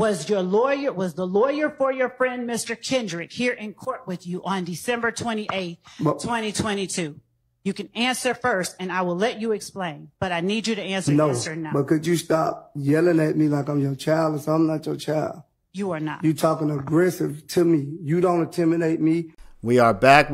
Was the lawyer for your friend, Mr. Kendrick, here in court with you on December 28th, 2022? You can answer first, and I will let you explain, but I need you to answer yes or no. But could you stop yelling at me like I'm your child or something? I'm not your child. You are not. You talking aggressive to me. You don't intimidate me. We are back,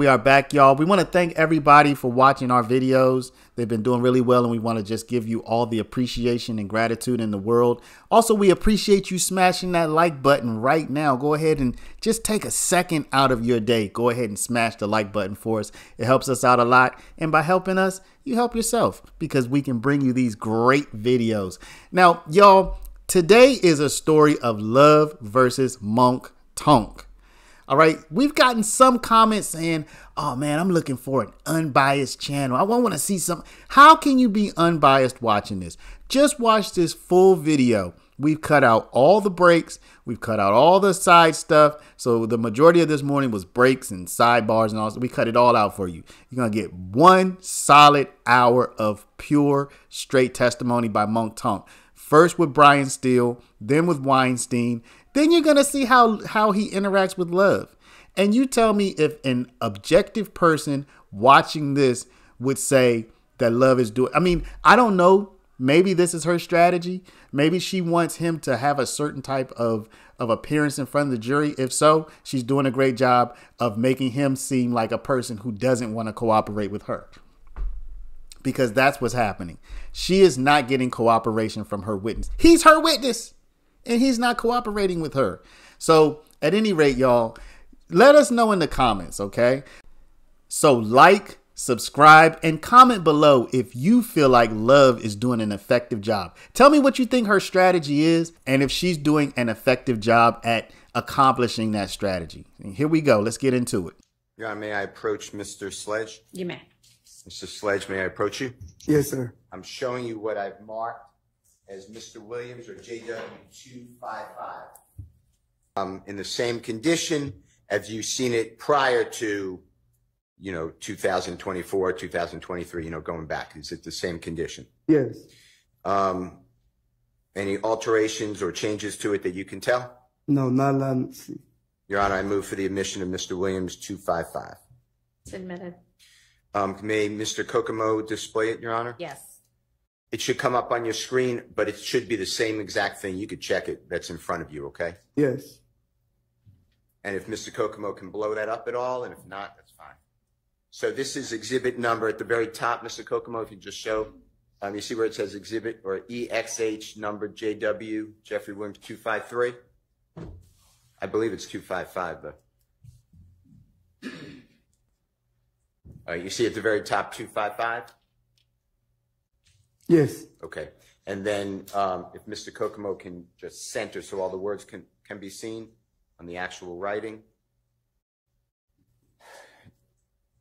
y'all. We want to thank everybody for watching our videos. They've been doing really well, and we want to just give you all the appreciation and gratitude in the world. Also, we appreciate you smashing that like button right now. Go ahead and just take a second out of your day. Go ahead and smash the like button for us. It helps us out a lot, and by helping us, you help yourself because we can bring you these great videos. Now, y'all, today is a story of Love versus Monk Tonk. All right, we've gotten some comments saying, oh man, I'm looking for an unbiased channel. I want to see some. How can you be unbiased watching this? Just watch this full video. We've cut out all the breaks. We've cut out all the side stuff. So the majority of this morning was breaks and sidebars and all. So we cut it all out for you. You're going to get one solid hour of pure straight testimony by Monk Tonk. First with Brian Steele, then with Weinstein. Then you're going to see how he interacts with Love. And you tell me if an objective person watching this would say that Love is doing. I mean, I don't know. Maybe this is her strategy. Maybe she wants him to have a certain type of appearance in front of the jury. If so, she's doing a great job of making him seem like a person who doesn't want to cooperate with her. Because that's what's happening. She is not getting cooperation from her witness. He's her witness. And he's not cooperating with her. So at any rate, y'all, let us know in the comments, okay? So like, subscribe, and comment below if you feel like Love is doing an effective job. Tell me what you think her strategy is and if she's doing an effective job at accomplishing that strategy. And here we go. Let's get into it. Your Honor, may I approach Mr. Sledge? You may. Mr. Sledge, may I approach you? Yes, sir. I'm showing you what I've marked as Mr. Williams or JW255. In the same condition as you've seen it prior to, 2024, 2023, going back. Is it the same condition? Yes. Any alterations or changes to it that you can tell? No, not allowed to see. Your Honor, I move for the admission of Mr. Williams 255. It's admitted. May Mr. Kokomo display it, Your Honor? Yes. It should come up on your screen, but it should be the same exact thing. You could check it. That's in front of you, okay? Yes. And if Mr. Kokomo can blow that up at all, and if not, that's fine. So this is exhibit number at the very top, Mr. Kokomo, if you just show. You see where it says exhibit or EXH number JW, Jeffrey Williams 253? I believe it's 255, though. All right, you see at the very top 255? Yes. Okay. And then if Mr. Kokomo can just center so all the words can be seen on the actual writing.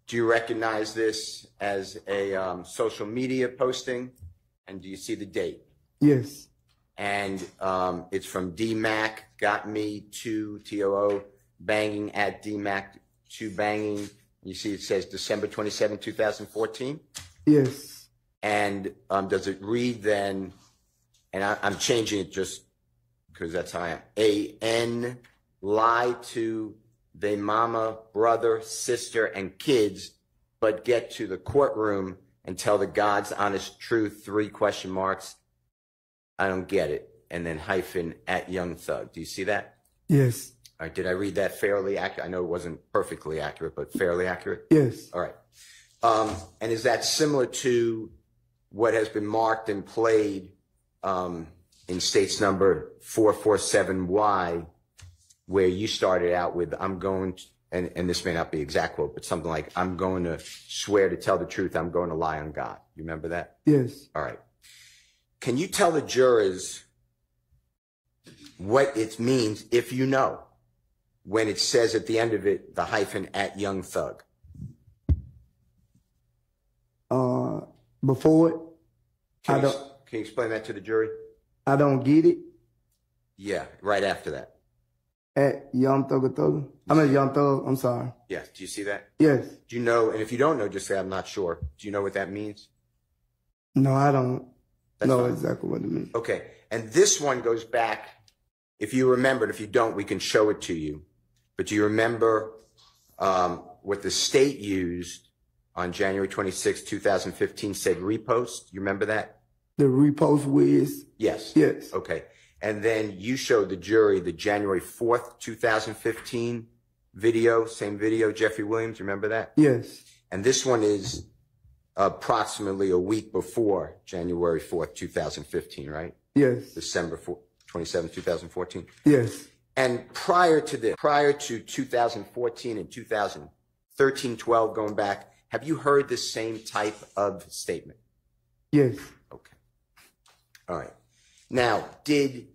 Do you recognize this as a social media posting? And do you see the date? Yes. And it's from DMAC, got me to TOO, banging at DMAC to banging. You see it says December 27, 2014? Yes. And does it read then, and I'm changing it just because that's how I am, A-N, lie to the mama, brother, sister, and kids, but get to the courtroom and tell the God's honest truth, 3 question marks. I don't get it. And then hyphen at Young Thug. Do you see that? Yes. All right. Did I read that fairly accurate? I know it wasn't perfectly accurate, but fairly accurate? Yes. All right. And is that similar to what has been marked and played in states number 447Y, where you started out with, I'm going to, and this may not be exact quote, but something like, I'm going to swear to tell the truth, I'm going to lie on God. You remember that? Yes. All right. Can you tell the jurors what it means, if you know, when it says at the end of it, the hyphen at Young Thug? Before it, Can you explain that to the jury? I don't get it. Yeah, right after that. At Young Thug. I'm at Young Thug. I'm sorry. Yeah, do you see that? Yes. Do you know, and if you don't know, just say, I'm not sure. Do you know what that means? No, I don't know fine. exactly what it means. Okay, and this one goes back if you remember, and if you don't, we can show it to you. But do you remember what the state used on January 26, 2015, said repost? You remember that? The repost whiz? Yes. Yes. Okay. And then you showed the jury the January 4th, 2015 video, same video, Jeffrey Williams, remember that? Yes. And this one is approximately a week before January 4th, 2015, right? Yes. December 27, 2014? Yes. And prior to this, prior to 2014 and 2013, 12, going back, have you heard this same type of statement? Yes. Okay. All right. Now, did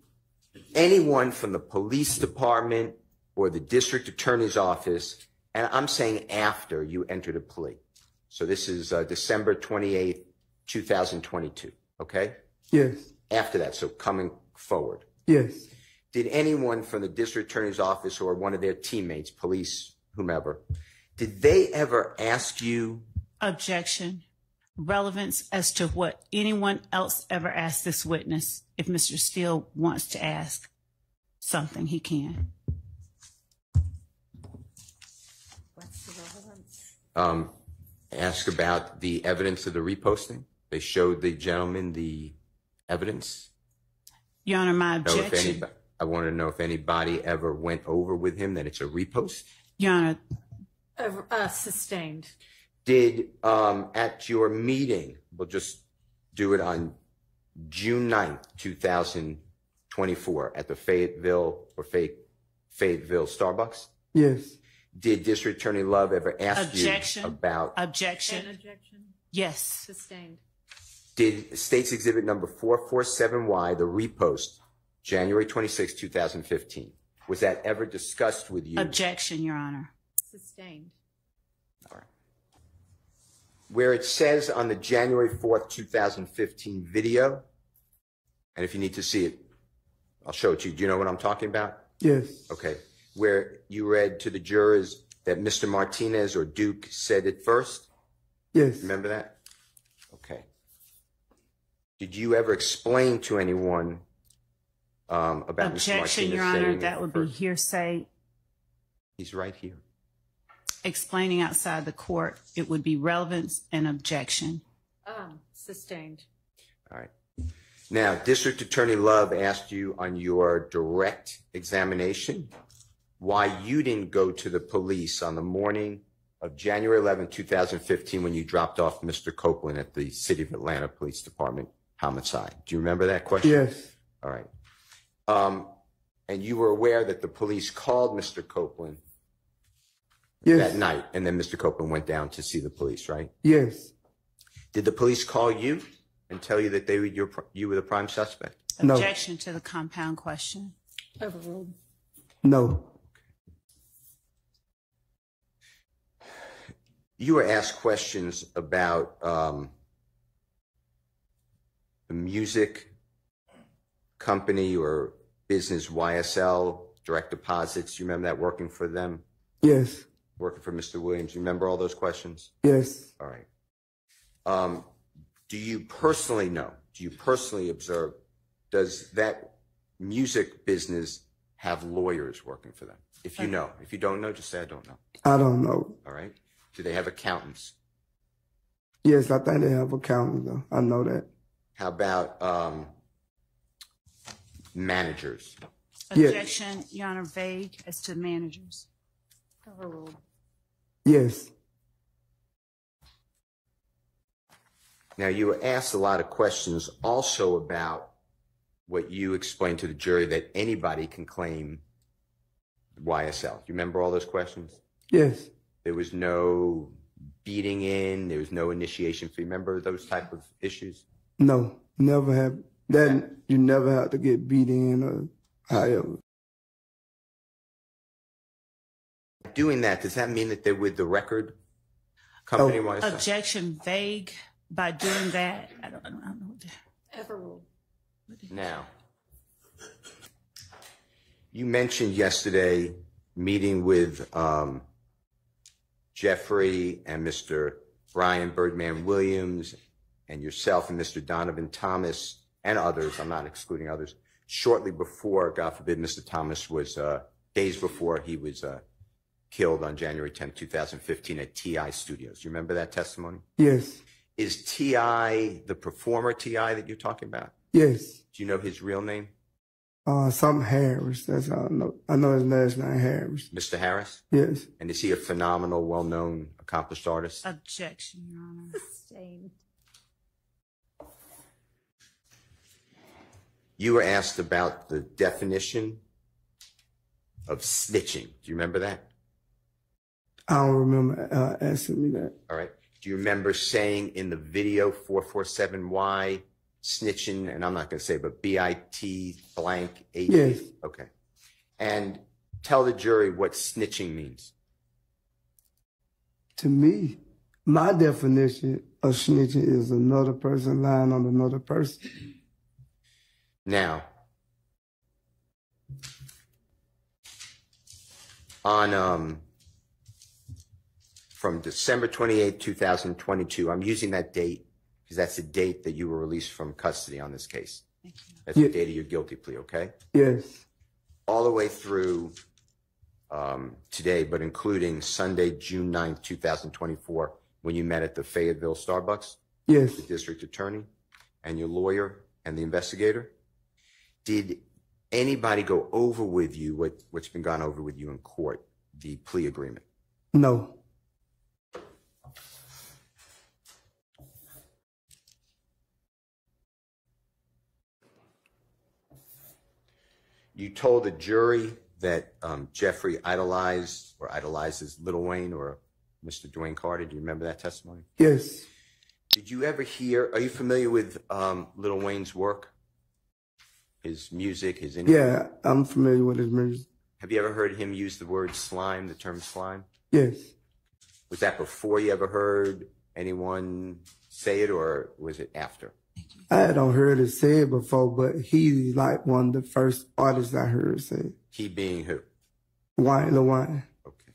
anyone from the police department or the district attorney's office, and I'm saying after you entered a plea, so this is December 28th, 2022, okay? Yes. After that, so coming forward. Yes. Did anyone from the district attorney's office or one of their teammates, police, whomever, did they ever ask you? Objection. Relevance as to what anyone else ever asked this witness. If Mr. Steele wants to ask something, he can. What's the relevance? Ask about the evidence of the reposting? They showed the gentleman the evidence? Your Honor, my objection. I want to know if anybody ever went over with him that it's a repost. Your Honor. Sustained. Did, at your meeting, we'll just do it on June 9th, 2024 at the Fayetteville Starbucks? Yes. Did District Attorney Love ever ask Objection. you about? Objection. An objection. Yes. Sustained. Did State's Exhibit number 447Y, the repost, January 26, 2015, was that ever discussed with you? Objection, Your Honor. Sustained. All right. Where it says on the January 4th, 2015 video, and if you need to see it, I'll show it to you. Do you know what I'm talking about? Yes. Okay. Where you read to the jurors that Mr. Martinez or Duke said it first? Yes. Remember that? Okay. Did you ever explain to anyone about Mr. Martinez? Objection, Your Honor. That would be hearsay. He's right here. Explaining outside the court, it would be relevance and objection. Sustained. All right. Now, District Attorney Love asked you on your direct examination why you didn't go to the police on the morning of January 11, 2015, when you dropped off Mr. Copeland at the City of Atlanta Police Department homicide. Do you remember that question? Yes. All right. And you were aware that the police called Mr. Copeland Yes. that night, and then Mr. Copeland went down to see the police, right? Yes. Did the police call you and tell you that you were the prime suspect? No. Objection to the compound question. Overruled. No. You were asked questions about the music company or business YSL, direct deposits. You remember that, working for them? Yes. Working for Mr. Williams. You remember all those questions? Yes. All right. Do you personally know, do you personally observe, does that music business have lawyers working for them? If you know. If you don't know, just say I don't know. I don't know. All right. Do they have accountants? Yes, I think they have accountants, though. I know that. How about managers? Yes. Objection, Your Honor, vague as to managers. Overruled. Yes. Now, you were asked a lot of questions also about what you explained to the jury, that anybody can claim YSL. Do you remember all those questions? Yes. There was no beating in, there was no initiation fee. Remember those type of issues? No. Never have. That you never have to get beat in or however. Doing that, does that mean that they're with the record company? YSL? Objection, vague. By doing that, I don't know what to. Overruled. Now, you mentioned yesterday meeting with Jeffrey and Mr. Brian Birdman Williams and yourself and Mr. Donovan Thomas and others, I'm not excluding others, shortly before, God forbid, Mr. Thomas was, days before he was killed on January 10, 2015 at TI Studios. You remember that testimony? Yes. Is TI the performer TI that you're talking about? Yes. Do you know his real name? Something Harris. That's all I know. I know his last name Harris. Mr. Harris? Yes. And is he a phenomenal, well-known, accomplished artist? Objection, Your Honor. Sustained. You were asked about the definition of snitching. Do you remember that? I don't remember asking me that. All right. Do you remember saying in the video 447Y snitching, and I'm not going to say, but BIT blank H? Yes. Okay. And tell the jury what snitching means. To me, my definition of snitching is another person lying on another person. Now, on from December 28, 2022, I'm using that date because that's the date that you were released from custody on this case. That's the date of your guilty plea, okay? Yes. All the way through today, but including Sunday, June 9th, 2024, when you met at the Fayetteville Starbucks, Yes. the district attorney and your lawyer and the investigator. Did anybody go over with you what's been gone over with you in court, the plea agreement? No. You told the jury that Jeffrey idolizes Lil Wayne or Mr. Dwayne Carter. Do you remember that testimony? Yes. Did you ever hear, are you familiar with Lil Wayne's work? His music, his interview? Yeah, I'm familiar with his music. Have you ever heard him use the word slime, the term slime? Yes. Was that before you ever heard anyone say it, or was it after? I hadn't heard it said before, but he's like one of the first artists I heard say it. He being who? Lil Wayne. Okay.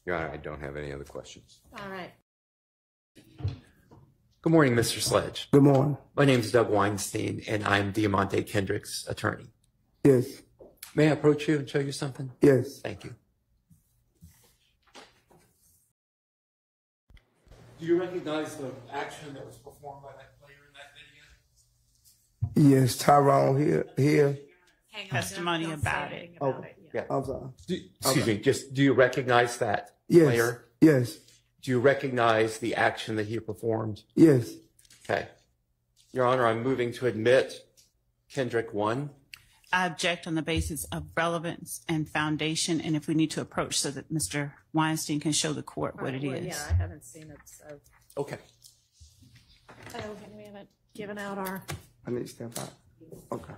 Your Honor, I don't have any other questions. All right. Good morning, Mr. Sledge. Good morning. My name is Doug Weinstein, and I'm Diamante Kendrick's attorney. Yes. May I approach you and show you something? Yes. Thank you. Do you recognize the action that was performed by that player in that video? Yes, Tyrone here. Hang on. Testimony Don't about say it. anything about it yet. I'm sorry. Excuse me, do you recognize that Yes. player? Yes. Do you recognize the action that he performed? Yes. Okay. Your Honor, I'm moving to admit Kendrick 1. I object on the basis of relevance and foundation, and if we need to approach so that Mr. Weinstein can show the court what it Well, is. Yeah, I haven't seen it, so. Okay. Oh, and we haven't given out our. I need to step out. Okay.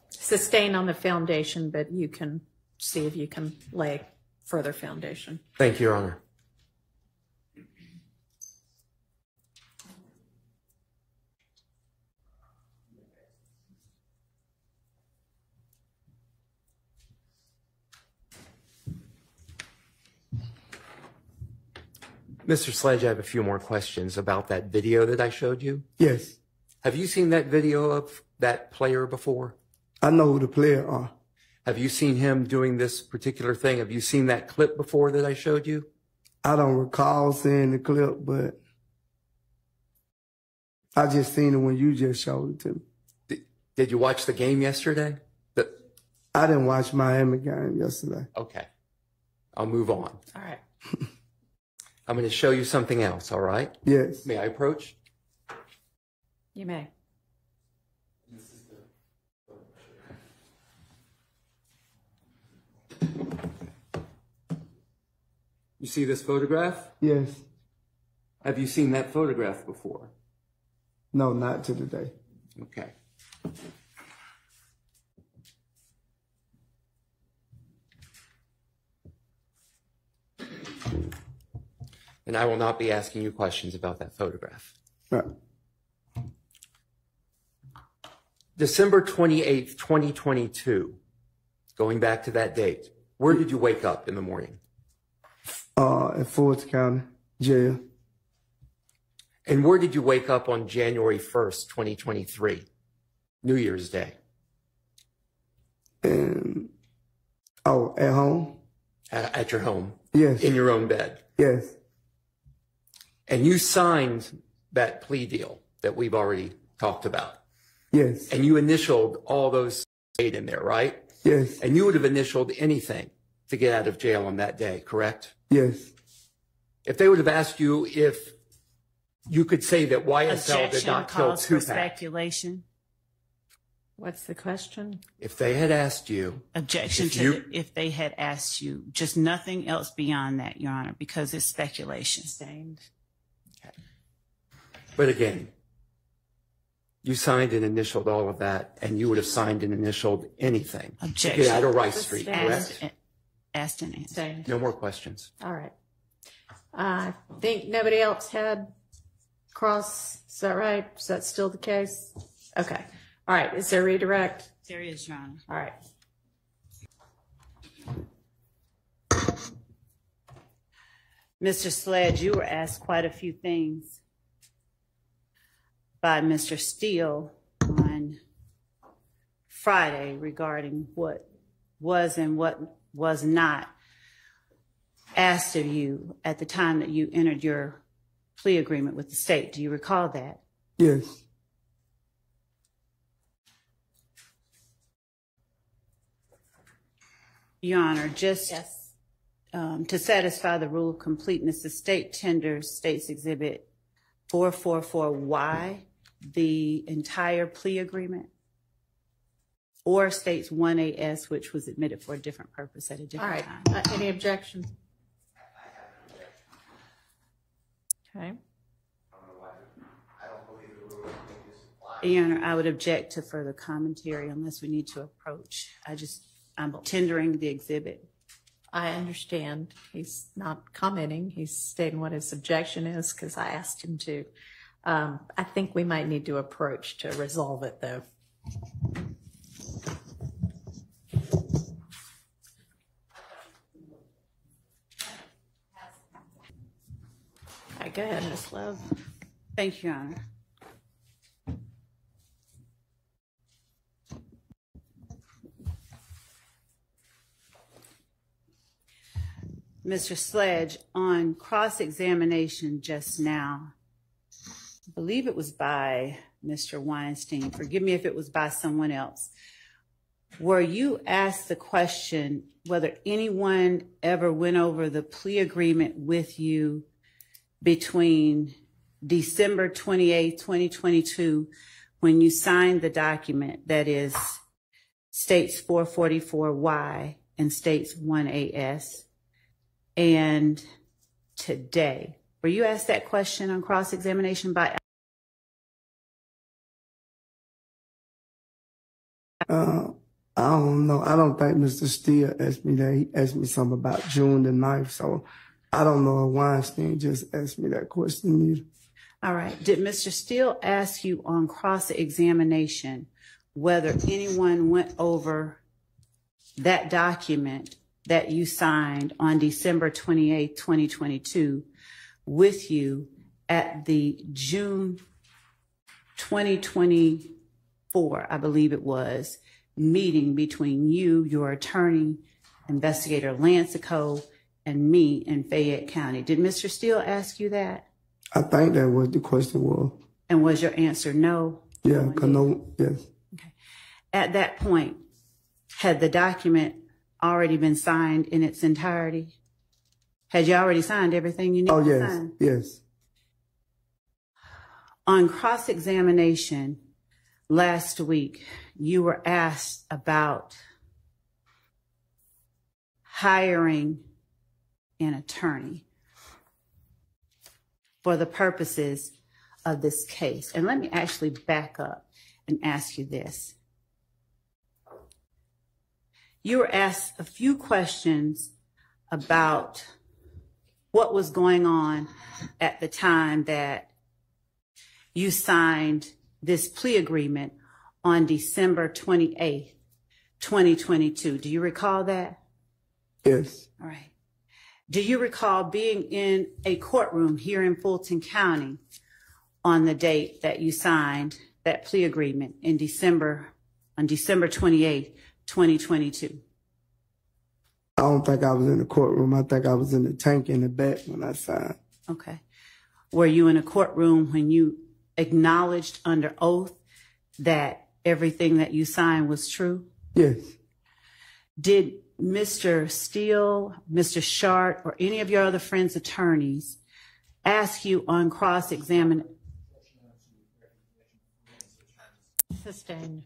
Sustain on the foundation, but you can see if you can lay further foundation. Thank you, Your Honor. Mr. Sledge, I have a few more questions about that video that I showed you. Yes. Have you seen that video of that player before? I know who the player are. Have you seen him doing this particular thing? Have you seen that clip before that I showed you? I don't recall seeing the clip, but I just seen it when you just showed it to me. Did you watch the game yesterday? I didn't watch Miami game yesterday. Okay. I'll move on. All right. I'm going to show you something else, all right? Yes. May I approach? You may. You see this photograph? Yes. Have you seen that photograph before? No, not to today. Okay. And I will not be asking you questions about that photograph. Right. December 28th, 2022, going back to that date, where did you wake up in the morning? At Fulton County Jail. And where did you wake up on January 1st, 2023, New Year's Day? And, at home? At your home? Yes. In your own bed? Yes. And you signed that plea deal that we've already talked about? Yes. And you initialed all those eight in there, right? Yes. And you would have initialed anything to get out of jail on that day, correct? Yes. If they would have asked you if you could say that YSL did not kill calls for Tupac. speculation. What's the question? If they had asked you. Objection if they had asked you, just nothing else beyond that, Your Honor, because it's speculation. Sustained. But again, you signed and initialed all of that, and you would have signed and initialed anything. Objection. To get out of Rice Street, correct? Asked and answered. Sustained. No more questions. All right. I think nobody else had cross. Is that right? Is that still the case? Okay. All right. Is there redirect? There is, Your Honor. All right. Mr. Sledge, you were asked quite a few things by Mr. Steele on Friday regarding what was and what was not asked of you at the time that you entered your plea agreement with the state. Do you recall that? Yes. Your Honor, just Yes. To satisfy the rule of completeness, the state tenders State's Exhibit 444Y, the entire plea agreement, or State's 1AS, which was admitted for a different purpose at a All different right. time. Any objection? Okay. Your Honor, I would object to further commentary unless we need to approach. I'm tendering the exhibit. I understand. He's not commenting. He's stating what his objection is because I asked him to. I think we might need to approach to resolve it, though. All right, go ahead, Ms. Love. Thank you, Your Honor. Mr. Sledge, on cross-examination just now, I believe it was by Mr. Weinstein. Forgive me if it was by someone else. Were you asked the question whether anyone ever went over the plea agreement with you between December 28, 2022, when you signed the document that is States 444Y and States 1AS, and today? Were you asked that question on cross-examination by? I don't know. I don't think Mr. Steele asked me that. He asked me something about June the 9th. So I don't know if Weinstein just asked me that question either. All right. Did Mr. Steele ask you on cross-examination whether anyone went over that document that you signed on December 28, 2022 with you at the June 2024, I believe it was, meeting between you, your attorney, Investigator Lancico, and me in Fayette County? Did Mr. Steele ask you that? I think that was the question was. And was your answer no? Yeah, yes. Okay. At that point, had the document already been signed in its entirety? Had you already signed everything you needed to sign? Yes. On cross-examination last week, you were asked about hiring an attorney for the purposes of this case. And let me actually back up and ask you this. You were asked a few questions about what was going on at the time that you signed this plea agreement on December 28th, 2022. Do you recall that? Yes. All right. Do you recall being in a courtroom here in Fulton County on the date that you signed that plea agreement on December 28th, 2022? I don't think I was in the courtroom. I think I was in the tank in the back when I signed. Okay. Were you in a courtroom when you acknowledged under oath that everything that you signed was true? Yes. Did Mr. Steele, Mr. Shart, or any of your other friends' attorneys ask you on cross-examination? Sustained.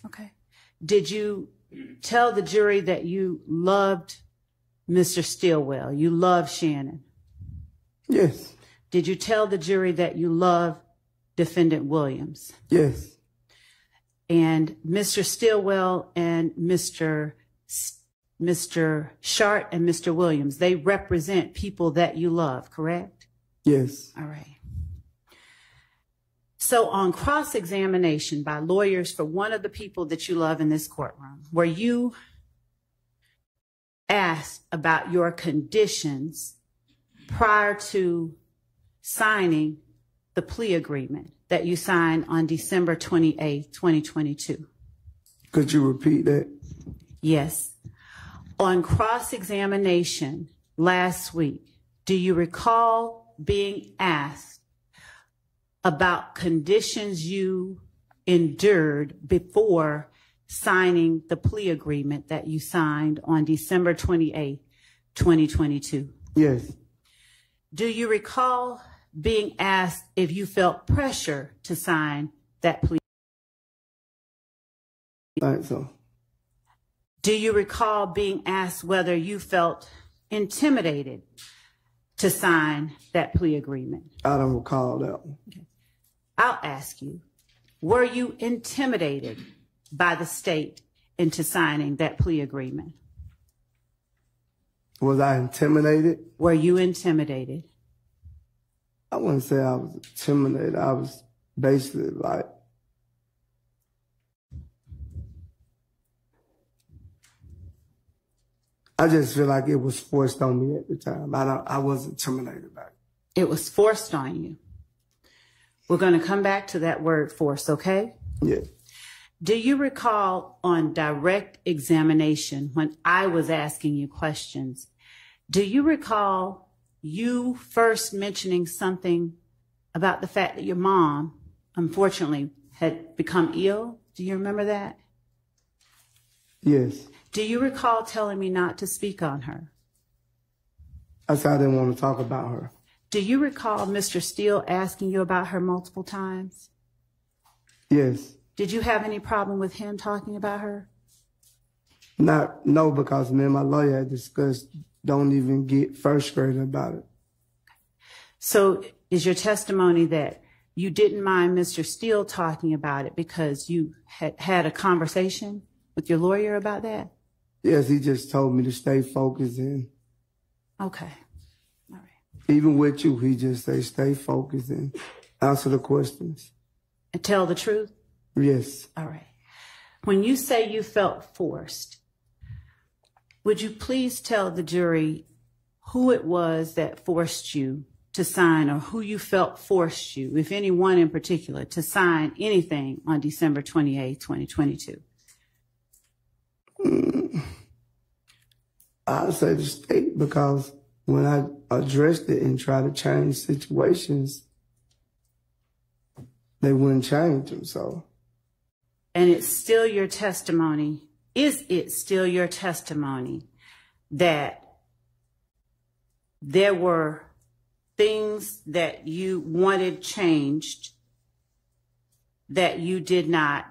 Okay. Did you tell the jury that you loved Mr. Stilwell? You loved Shannon? Yes. Did you tell the jury that you loved Defendant Williams? Yes. And Mr. Stilwell and Mr. Shart and Mr. Williams, they represent people that you love, correct? Yes. All right. So on cross-examination by lawyers for one of the people that you love in this courtroom, were you asked about your conditions prior to signing the plea agreement that you signed on December 28th, 2022? Could you repeat that? Yes. On cross-examination last week, do you recall being asked about conditions you endured before signing the plea agreement that you signed on December 28th, 2022? Yes. Do you recall being asked if you felt pressure to sign that plea? I think so. Do you recall being asked whether you felt intimidated to sign that plea agreement? I don't recall that one. Okay. I'll ask you, were you intimidated by the state into signing that plea agreement? Was I intimidated? Were you intimidated? I wouldn't say I was intimidated. I was basically like, I just feel like it was forced on me at the time. I wasn't intimidated by it. It was forced on you. We're going to come back to that word force, okay? Yeah. Do you recall on direct examination when I was asking you questions, do you recall you first mentioning something about the fact that your mom, unfortunately, had become ill? Do you remember that? Yes. Do you recall telling me not to speak on her? I said I didn't want to talk about her. Do you recall Mr. Steele asking you about her multiple times? Yes. Did you have any problem with him talking about her? No, because me and my lawyer had discussed don't even get frustrated about it. So is your testimony that you didn't mind Mr. Steele talking about it because you had a conversation with your lawyer about that? Yes, he just told me to stay focused and Okay. All right. even with you, he just say stay focused and answer the questions. And tell the truth? Yes. All right. When you say you felt forced, would you please tell the jury who it was that forced you to sign or who you felt forced you, if anyone in particular, to sign anything on December 28, 2022? I'd say the state because when I addressed it and tried to change situations, they wouldn't change them, so. And it's still your testimony. Is it still your testimony that there were things that you wanted changed that you did not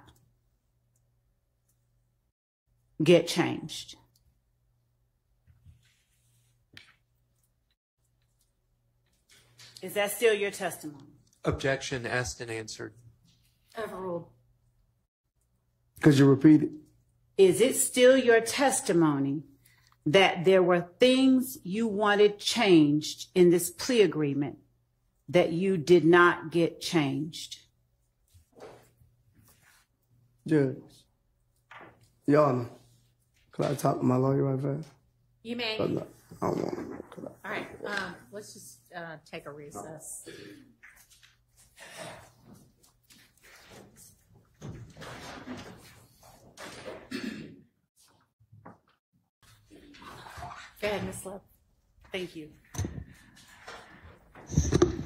get changed? Is that still your testimony? Objection, asked and answered. Overruled. Could you repeat it? Is it still your testimony that there were things you wanted changed in this plea agreement that you did not get changed? Judge, Your Honor, could I talk to my lawyer right fast? You may. I don't want to. Could I? All right, let's just take a recess. Go ahead, Ms. Love. Thank you.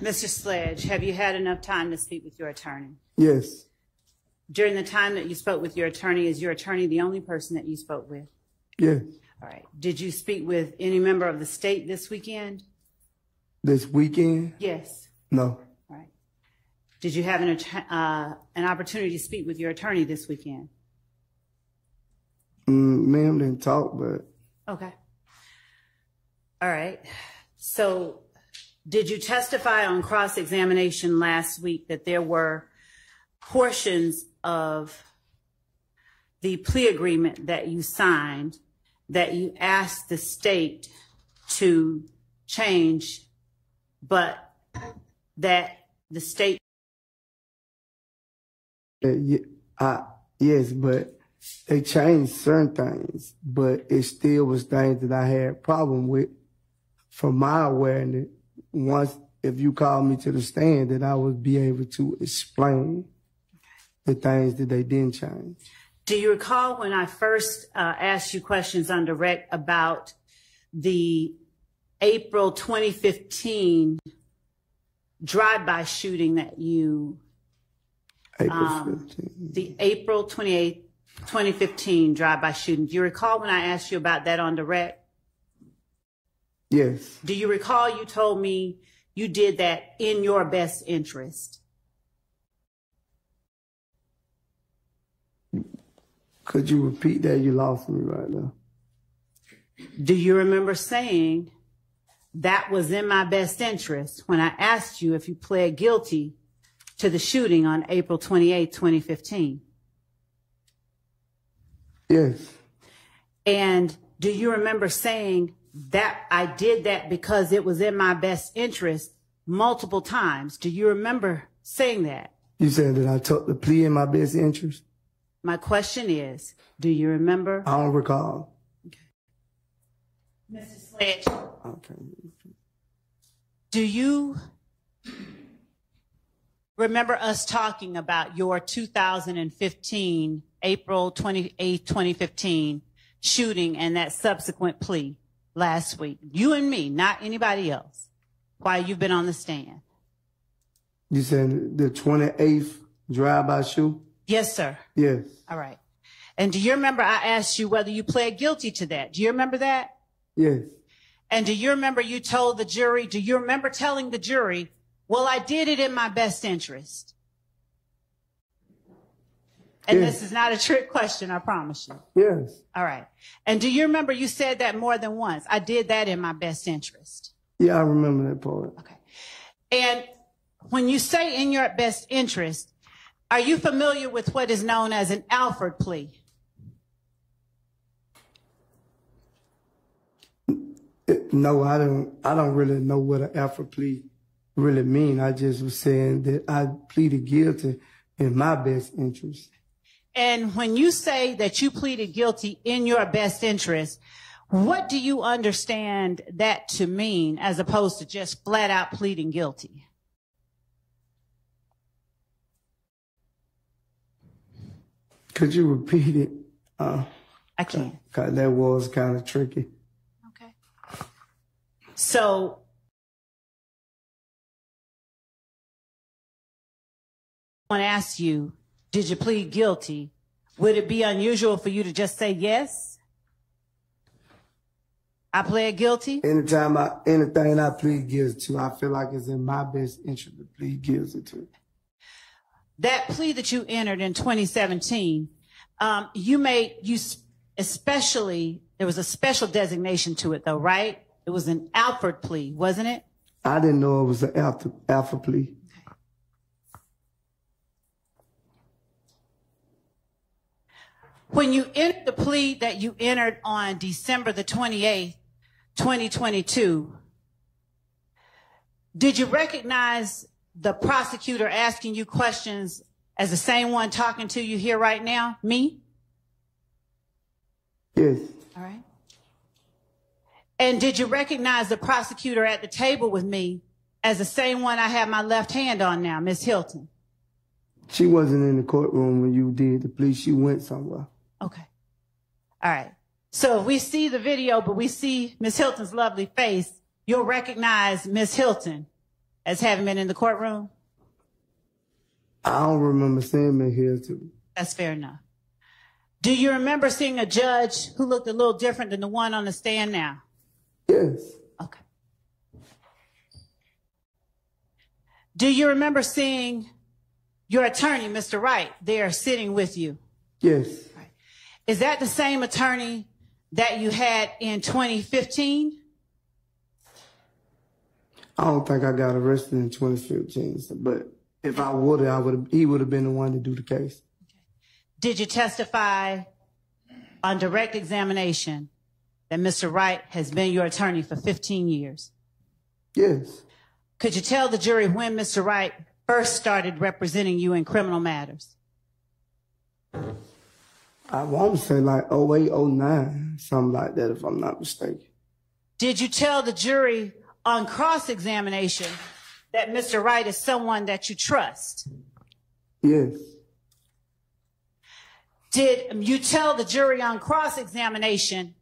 Mr. Sledge, have you had enough time to speak with your attorney? Yes. During the time that you spoke with your attorney, is your attorney the only person that you spoke with? Yes. All right. Did you speak with any member of the state this weekend? This weekend? Yes. No. All right. Did you have an opportunity to speak with your attorney this weekend? Ma'am didn't talk, but. Okay. All right. So did you testify on cross-examination last week that there were portions of the plea agreement that you signed that you asked the state to change, but that the state... Yes, but they changed certain things, but it still was things that I had problem with. From my awareness, once, if you call me to the stand, that I would be able to explain the things that they didn't change. Do you recall when I first asked you questions on direct about the April 2015 drive-by shooting that you... April 15. The April 28th, 2015 drive-by shooting. Do you recall when I asked you about that on direct? Yes. Do you recall you told me you did that in your best interest? Could you repeat that? You lost me right now. Do you remember saying that was in my best interest when I asked you if you pled guilty to the shooting on April 28, 2015? Yes. And do you remember saying that I did that because it was in my best interest multiple times? Do you remember saying that? You said that I took the plea in my best interest? My question is, do you remember? I don't recall. Okay. Mr. Sledge, Okay. do you remember us talking about your 2015, April 28, 2015 shooting and that subsequent plea last week? You and me, not anybody else, while you've been on the stand. You said the 28th drive-by shoot? Yes, sir. Yes. All right. And do you remember I asked you whether you pled guilty to that? Do you remember that? Yes. And do you remember you told the jury, do you remember telling the jury, well, I did it in my best interest? And Yes. this is not a trick question, I promise you. Yes. All right. And do you remember you said that more than once? I did that in my best interest. Yeah, I remember that part. Okay. And when you say in your best interest, are you familiar with what is known as an Alford plea? No, I don't really know what an Alford plea really mean. I just was saying that I pleaded guilty in my best interest. And when you say that you pleaded guilty in your best interest, what do you understand that to mean as opposed to just flat out pleading guilty? Could you repeat it? I can. Cause that was kind of tricky. Okay. So I want to ask you, did you plead guilty? Would it be unusual for you to just say yes? I pled guilty? Anything I plead guilty to, I feel like it's in my best interest to plead guilty to. That plea that you entered in 2017, there was a special designation to it though, right? It was an Alford plea, wasn't it? I didn't know it was an alpha plea. When you entered the plea that you entered on December the 28th, 2022, did you recognize the prosecutor asking you questions as the same one talking to you here right now? Me? Yes. All right. And did you recognize the prosecutor at the table with me as the same one I have my left hand on now, Miss Hilton? She wasn't in the courtroom when you did the plea. She went somewhere. Okay. All right. So if we see the video, but we see Miss Hilton's lovely face, you'll recognize Miss Hilton as having been in the courtroom? I don't remember seeing me here too. That's fair enough. Do you remember seeing a judge who looked a little different than the one on the stand now? Yes. Okay. Do you remember seeing your attorney, Mr. Wright, there sitting with you? Yes. Right. Is that the same attorney that you had in 2015? I don't think I got arrested in 2015, but if I would, he would have been the one to do the case. Did you testify on direct examination that Mr. Wright has been your attorney for 15 years? Yes. Could you tell the jury when Mr. Wright first started representing you in criminal matters? I want to say like 08, 09, something like that, if I'm not mistaken. Did you tell the jury on cross-examination that Mr. Wright is someone that you trust? Yes. Did you tell the jury on cross-examination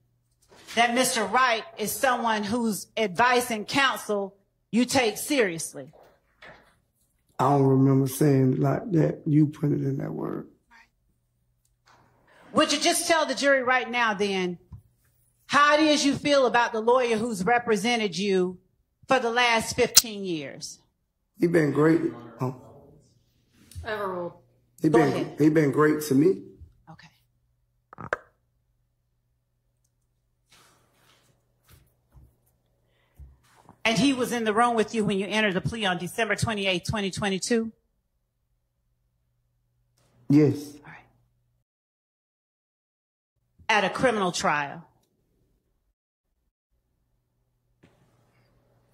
that Mr. Wright is someone whose advice and counsel you take seriously? I don't remember saying like that. You put it in that word. Would you just tell the jury right now then how it is you feel about the lawyer who's represented you for the last 15 years? He been great. Overruled. He been great to me. Okay. And he was in the room with you when you entered the plea on December 28, 2022? Yes. All right. At a criminal trial?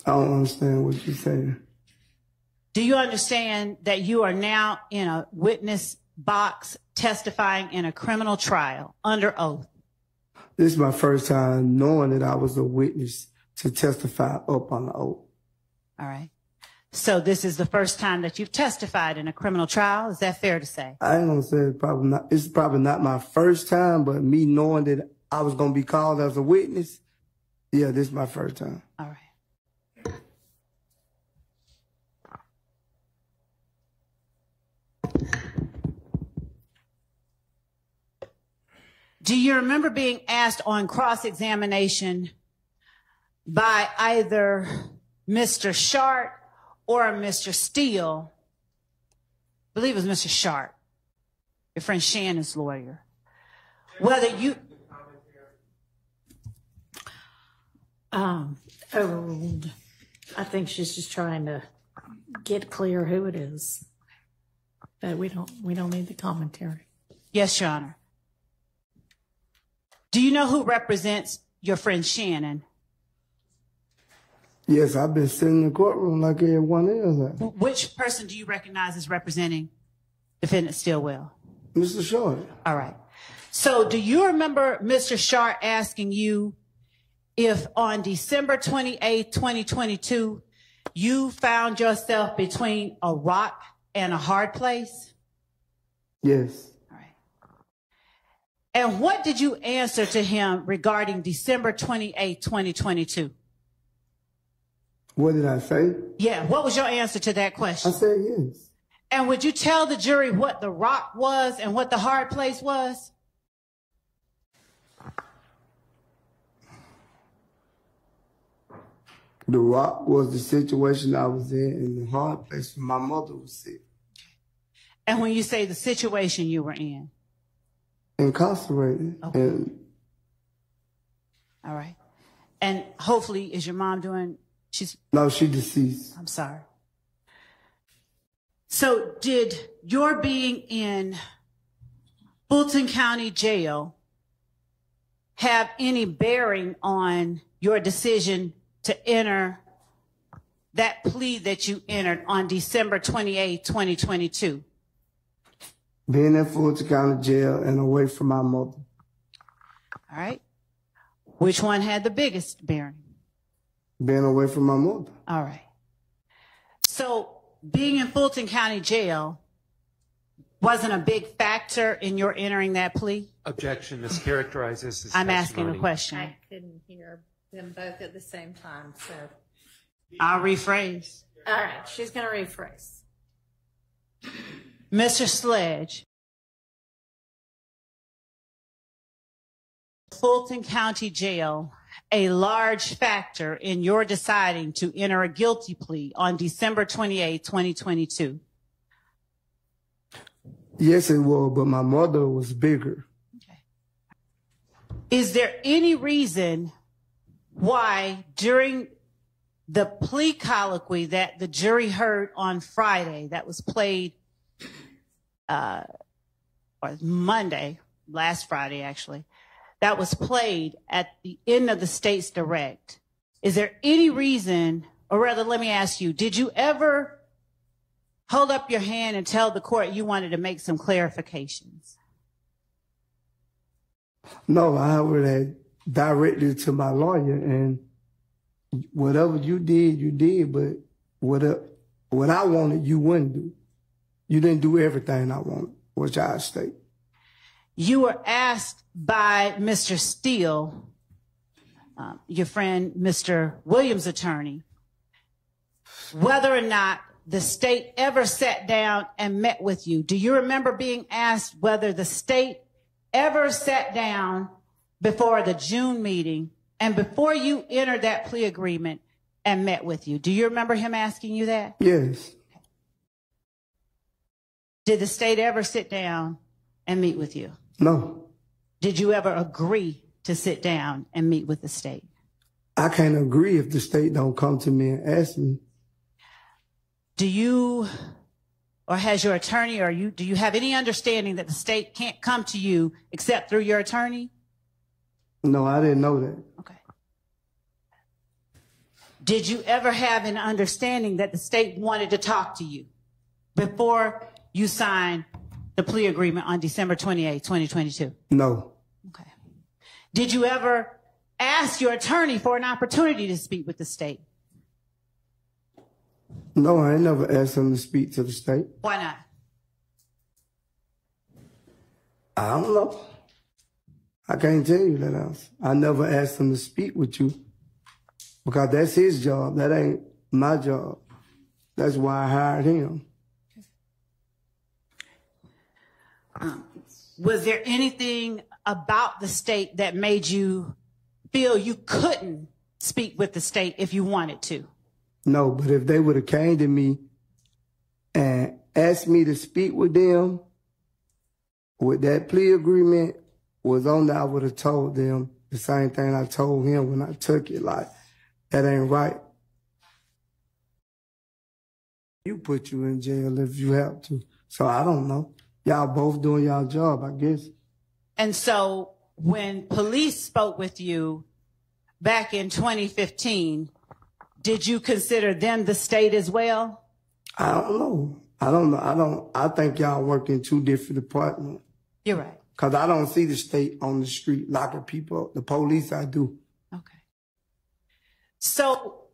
I don't understand what you're saying. Do you understand that you are now in a witness box testifying in a criminal trial under oath? This is my first time knowing that I was a witness to testify up on the oath. All right. So this is the first time that you've testified in a criminal trial. Is that fair to say? I ain't gonna say it's probably not my first time, but me knowing that I was gonna be called as a witness, yeah, this is my first time. All right. Do you remember being asked on cross-examination by either Mr. Sharp or Mr. Steele? I believe it was Mr. Sharp, your friend Shannon's lawyer. Whether you... Overruled. I think she's just trying to get clear who it is. But we don't need the commentary. Yes, Your Honor. Do you know who represents your friend Shannon? Yes, I've been sitting in the courtroom like everyone else. Which person do you recognize as representing defendant Stillwell? Mr. Short. All right. So do you remember Mr. Sharp asking you if on December 28, 2022, you found yourself between a rock and a hard place? Yes. All right. And what did you answer to him regarding December 28, 2022? What did I say? Yeah, what was your answer to that question? I said yes. And would you tell the jury what the rock was and what the hard place was? The rock was the situation I was in, and the hard place where my mother was sick. And when you say the situation you were in? Incarcerated. Okay. And all right. And hopefully, is your mom doing... No, she deceased. I'm sorry. So did your being in Fulton County Jail have any bearing on your decision to enter that plea that you entered on December 28, 2022? Being in Fulton County Jail and away from my mother. All right. Which one had the biggest bearing? Being away from my mother. All right. So being in Fulton County Jail wasn't a big factor in your entering that plea? Objection. Mischaracterized this as I'm asking a testimony. question. I couldn't hear them both at the same time, so. I'll rephrase. All right, she's going to rephrase. Mr. Sledge, Fulton County Jail a large factor in your deciding to enter a guilty plea on December 28, 2022? Yes, it was, but my mother was bigger. Okay. Is there any reason why during the plea colloquy that the jury heard on Friday, that was played, or Monday, last Friday actually, that was played at the end of the state's direct, is there any reason, or rather let me ask you, did you ever hold up your hand and tell the court you wanted to make some clarifications? No, I would have directed it to my lawyer, and whatever you did, but what I wanted, you wouldn't do. You didn't do everything I wanted, which I state. You were asked by Mr. Steele, your friend, Mr. Williams' attorney, whether or not the state ever sat down and met with you. Do you remember being asked whether the state ever sat down before the June meeting and before you entered that plea agreement and met with you? Do you remember him asking you that? Yes. Did the state ever sit down and meet with you? No. Did you ever agree to sit down and meet with the state? I can't agree if the state don't come to me and ask me. Do you, or has your attorney, or do you have any understanding that the state can't come to you except through your attorney? No, I didn't know that. Okay. Did you ever have an understanding that the state wanted to talk to you before you signed the plea agreement on December 28, 2022? No. Okay. Did you ever ask your attorney for an opportunity to speak with the state? No, I ain't never asked him to speak to the state. Why not? I don't know. I can't tell you that else. I never asked him to speak with you because that's his job. That ain't my job. That's why I hired him. Was there anything about the state that made you feel you couldn't speak with the state if you wanted to? No, but if they would have came to me and asked me to speak with them, with that plea agreement was on there, I would have told them the same thing I told him when I took it, like, that ain't right. You put you in jail if you have to. So I don't know. Y'all both doing y'all job, I guess. And so when police spoke with you back in 2015, did you consider them the state as well? I don't know. I think y'all work in two different departments. You're right. Because I don't see the state on the street locking people up. The police, I do. Okay. So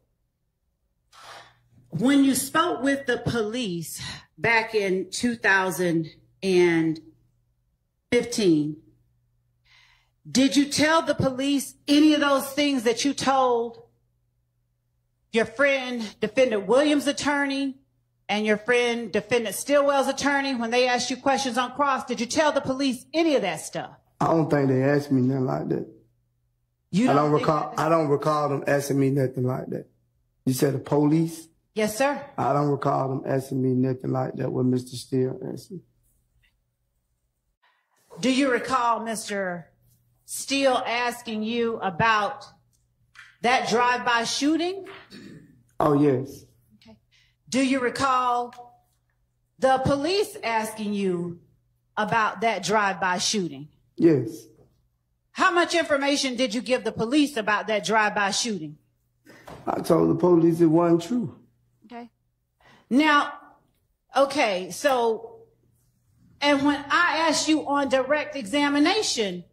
when you spoke with the police back in 2015, did you tell the police any of those things that you told your friend, Defendant Williams' attorney, and your friend, Defendant Stillwell's attorney, when they asked you questions on cross? Did you tell the police any of that stuff? I don't think they asked me nothing like that. I don't recall them asking me nothing like that. You said the police? Yes, sir. I don't recall them asking me nothing like that what Mr. Steele asked me. Do you recall Mr. Steele asking you about that drive-by shooting? Oh, yes. Okay. Do you recall the police asking you about that drive-by shooting? Yes. How much information did you give the police about that drive-by shooting? I told the police it wasn't true. Okay. Now, okay, so And when I asked you on direct examination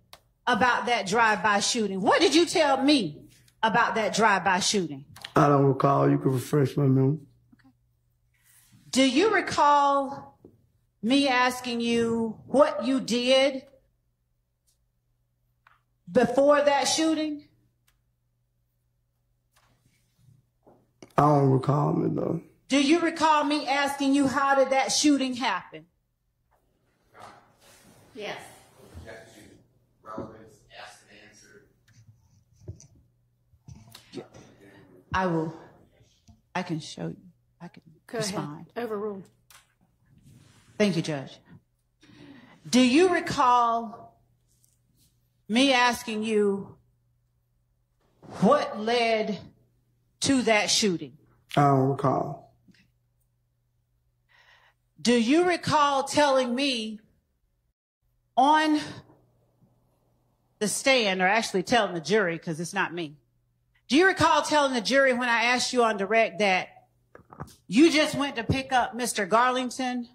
about that drive-by shooting, what did you tell me about that drive-by shooting? I don't recall. You can refresh my memory. Do you recall me asking you what you did before that shooting? I don't recall it, though. Do you recall me asking you how did that shooting happen? Yes. I can show you. I can respond. Overruled. Thank you, Judge. Do you recall me asking you what led to that shooting? I don't recall. Do you recall telling me on the stand, or actually telling the jury, because it's not me, do you recall telling the jury when I asked you on direct that you just went to pick up Mr. Garlington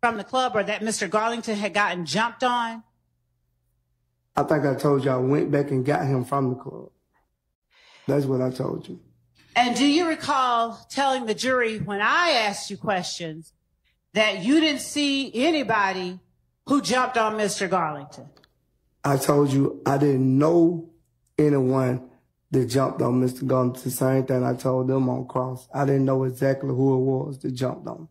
from the club, or that Mr. Garlington had gotten jumped on? I think I told you I went back and got him from the club. That's what I told you. And do you recall telling the jury when I asked you questions that you didn't see anybody who jumped on Mr. Garlington? I told you I didn't know anyone that jumped on Mr. Garlington. The same thing I told them on cross. I didn't know exactly who it was that jumped on.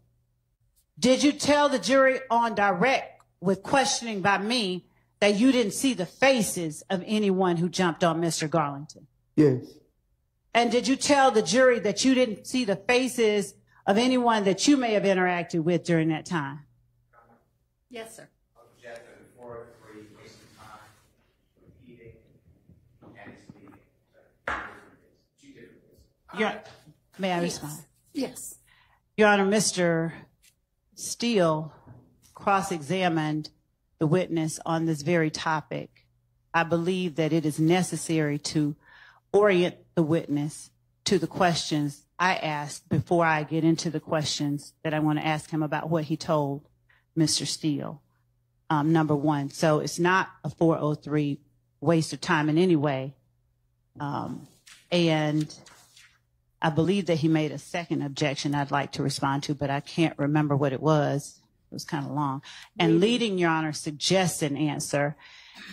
Did you tell the jury on direct with questioning by me that you didn't see the faces of anyone who jumped on Mr. Garlington? Yes. And did you tell the jury that you didn't see the faces of anyone that you may have interacted with during that time? Yes, sir. May I respond? Yes. Your Honor, Mr. Steele cross-examined the witness on this very topic. I believe that it is necessary to orient the witness to the questions I asked before I get into the questions that I want to ask him about what he told Mr. Steele, number one. So it's not a 403 waste of time in any way. And I believe that he made a second objection I'd like to respond to, but I can't remember what it was. It was kind of long. And leading, Your Honor, suggests an answer,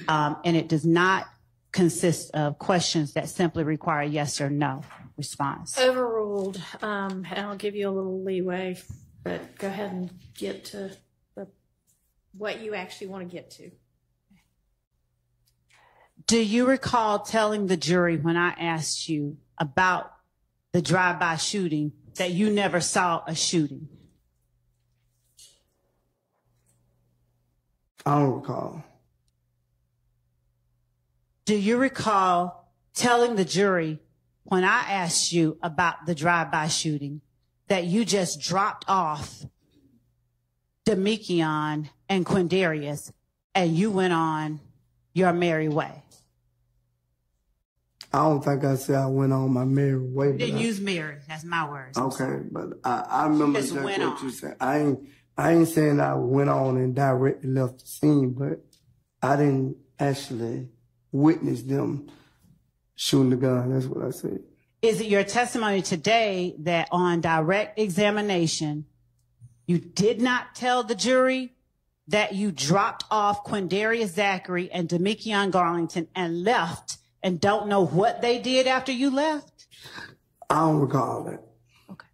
and it does not consist of questions that simply require a yes or no response. Overruled. And I'll give you a little leeway, but go ahead and get to what you actually want to get to. Do you recall telling the jury when I asked you about the drive-by shooting that you never saw a shooting? I don't recall. Do you recall telling the jury when I asked you about the drive-by shooting that you just dropped off Demekion and Quindarius and you went on your merry way? I don't think I said I went on my merry way. You didn't use merry. That's my words. Okay, but I remember just what went you said. I ain't saying I went on and directly left the scene, but I didn't actually witness them shooting the gun. That's what I said. Is it your testimony today that on direct examination, you did not tell the jury that you dropped off Quindarius Zachary and Demekion Garlington and left and don't know what they did after you left? I don't recall that. Okay.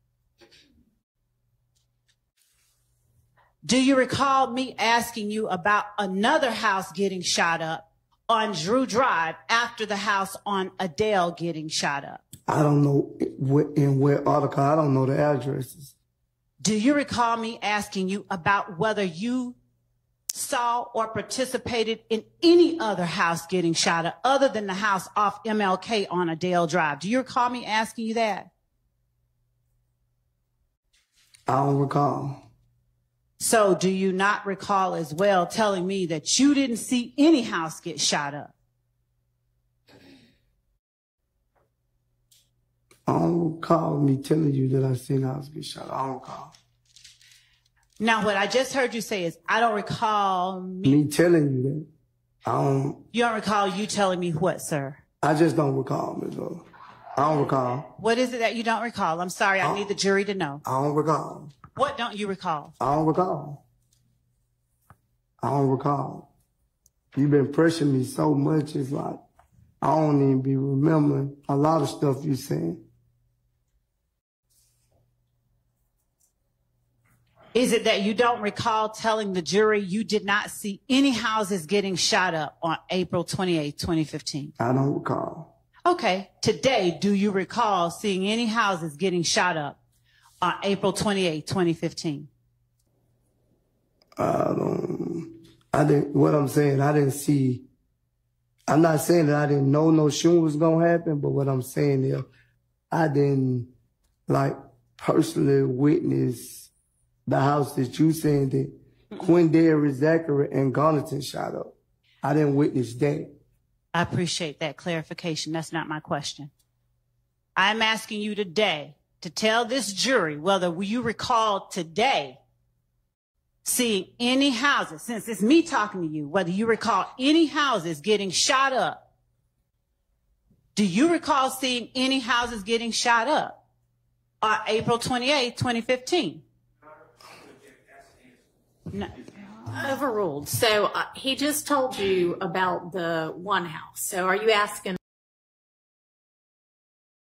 Do you recall me asking you about another house getting shot up on Drew Drive after the house on Adele getting shot up? I don't know in what article. I don't know the addresses. Do you recall me asking you about whether you saw or participated in any other house getting shot up other than the house off MLK on Adele Drive? Do you recall me asking you that? I don't recall. So do you not recall as well telling me that you didn't see any house get shot up? I don't recall me telling you that I seen a house get shot up. I don't recall. Now, what I just heard you say is, I don't recall Me telling you that. You don't recall you telling me what, sir? I just don't recall, Ms. Lola. I don't recall. What is it that you don't recall? I'm sorry, I need the jury to know. I don't recall. What don't you recall? I don't recall. I don't recall. You've been pressuring me so much, it's like, I don't even be remembering a lot of stuff you saying. Is it that you don't recall telling the jury you did not see any houses getting shot up on April 28, 2015? I don't recall. Okay. Today, do you recall seeing any houses getting shot up on April 28, 2015? What I'm saying, I didn't see, I'm not saying that I didn't know no shooting was going to happen, but what I'm saying is I didn't, like, personally witness the house that you saying that Quindary, Zachary, and Garlington shot up. I didn't witness that. I appreciate that clarification. That's not my question. I'm asking you today to tell this jury whether you recall today seeing any houses, since it's me talking to you, whether you recall any houses getting shot up. Do you recall seeing any houses getting shot up on April 28, 2015? No. Overruled. So he just told you about the one house. So are you asking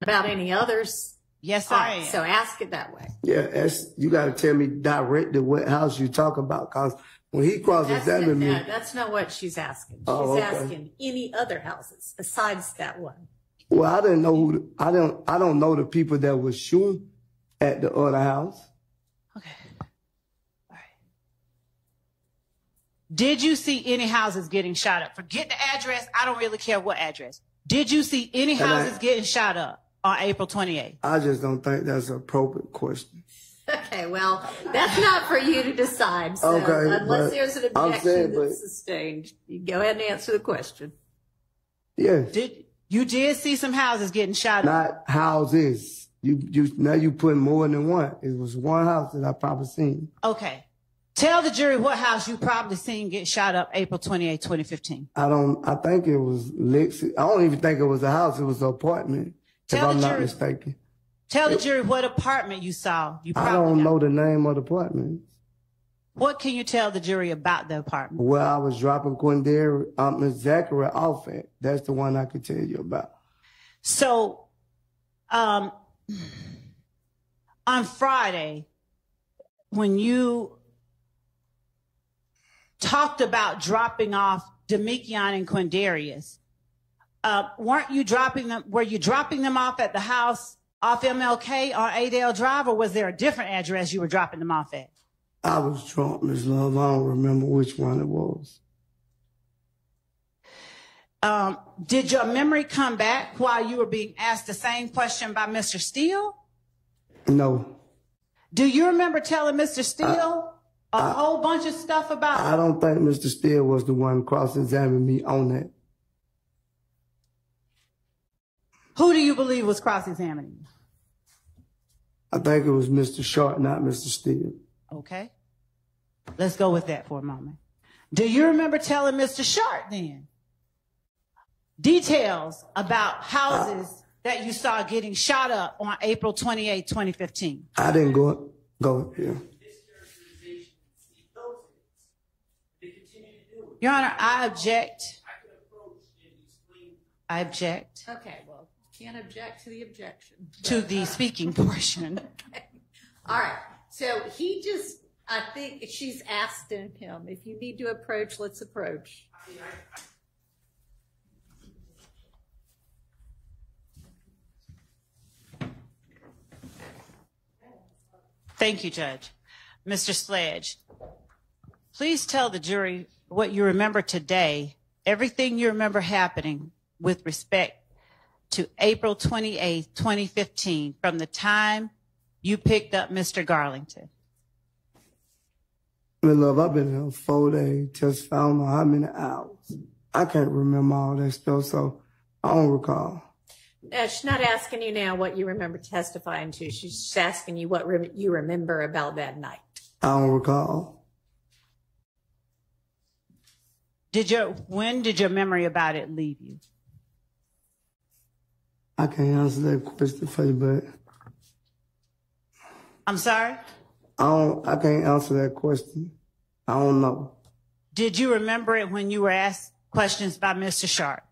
about any others? Yes, I am. So ask it that way. Yeah, you got to tell me directly what house you talking about, because when he cross-examined me. No, that's not what she's asking. She's asking any other houses besides that one. Well, I didn't know I don't know the people that was shooting at the other house. Okay. All right. Did you see any houses getting shot up? Forget the address. I don't really care what address. Did you see any houses getting shot up on April 28th? I just don't think that's an appropriate question. Okay, well, that's not for you to decide. So okay, unless there's an objection that's sustained, you go ahead and answer the question. Yeah. You did see some houses getting shot up? Not houses. Now you put more than one. It was one house that I probably seen. Okay. Tell the jury what house you probably seen get shot up April 28, 2015. I think it was Lexi. I don't even think it was a house. It was an apartment, if I'm not mistaken. Tell the jury what apartment you saw. I don't know the name of the apartment. What can you tell the jury about the apartment? Well, I was dropping Quindary, Ms. Zachary off at. That's the one I could tell you about. So, on Friday, when you talked about dropping off Demekion and Quindarius, were you dropping them off at the house off MLK on Adel Drive, or was there a different address you were dropping them off at? I was drunk, Ms. Love. I don't remember which one it was. Did your memory come back while you were being asked the same question by Mr. Steele? No. Do you remember telling Mr. Steele a whole bunch of stuff about it? I don't think Mr. Steele was the one cross-examining me on that. Who do you believe was cross-examining you? I think it was Mr. Short, not Mr. Steele. Okay. Let's go with that for a moment. Do you remember telling Mr. Short then details about houses that you saw getting shot up on April 28, 2015? I didn't go here. Your Honor, I object. I object. Okay, well, can't object to the objection. To the speaking portion. Okay. All right. So I think she's asked him, if you need to approach, let's approach. Thank you, Judge. Mr. Sledge, please tell the jury what you remember today, everything you remember happening with respect to April 28, 2015, from the time you picked up Mr. Garlington. Love, I've been here 4 days, just found out how many hours. I can't remember all that stuff, so I don't recall. She's not asking you now what you remember testifying to. She's just asking you what you remember about that night. I don't recall. When did your memory about it leave you? I can't answer that question for you, but I'm sorry? I can't answer that question. I don't know. Did you remember it when you were asked questions by Mr. Sharp?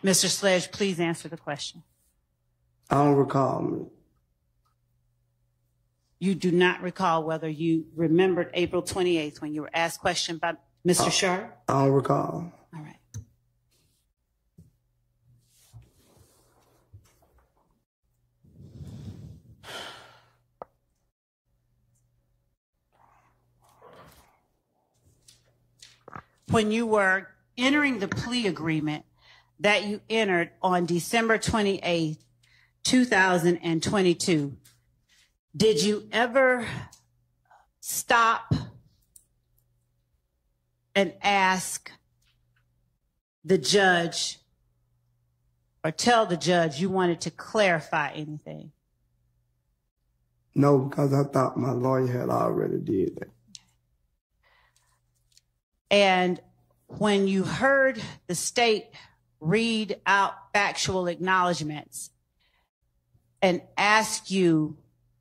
Mr. Sledge, please answer the question. I don't recall. You do not recall whether you remembered April 28th when you were asked question by Mr. Sharp? I don't recall. All right. When you were entering the plea agreement that you entered on December 28th, 2022, did you ever stop and ask the judge or tell the judge you wanted to clarify anything? No, because I thought my lawyer had already did that. And when you heard the state read out factual acknowledgments and ask you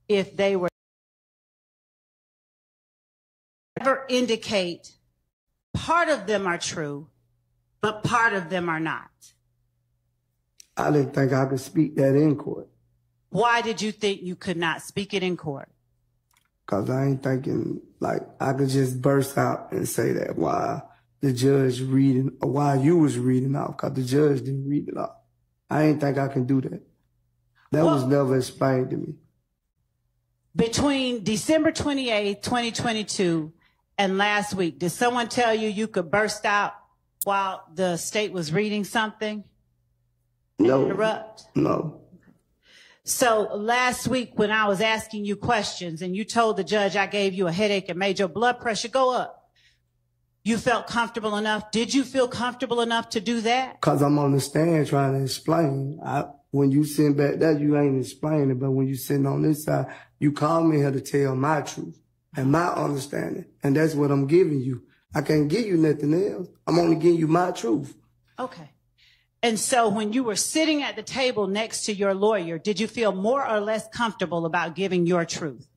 if they were ever indicate part of them are true, but part of them are not. I didn't think I could speak that in court. Why did you think you could not speak it in court? Because I ain't thinking like I could just burst out and say that while the judge reading, or while you was reading out, because the judge didn't read it out. I ain't think I can do that. That was never explained to me. Between December 28th, 2022 and last week, did someone tell you you could burst out while the state was reading something? No. Interrupt? No. So last week when I was asking you questions and you told the judge I gave you a headache and made your blood pressure go up, you felt comfortable enough? Did you feel comfortable enough to do that? Because I'm on the stand trying to explain. When you sit back there, you ain't explaining, but when you sitting on this side, you call me here to tell my truth and my understanding, and that's what I'm giving you. I can't give you nothing else. I'm only giving you my truth. Okay. And so when you were sitting at the table next to your lawyer, did you feel more or less comfortable about giving your truth?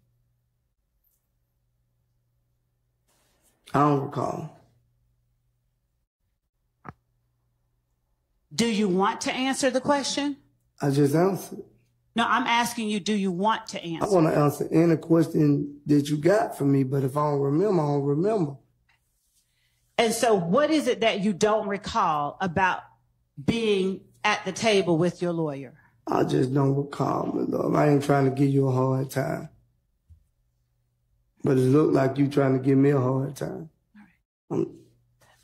I don't recall. Do you want to answer the question? I just answered. No, I'm asking you, do you want to answer? I want to answer any question that you got for me, but if I don't remember, I don't remember. And so what is it that you don't recall about being at the table with your lawyer? I just don't recall, my love. I ain't trying to give you a hard time. But it looked like you trying to give me a hard time. All right.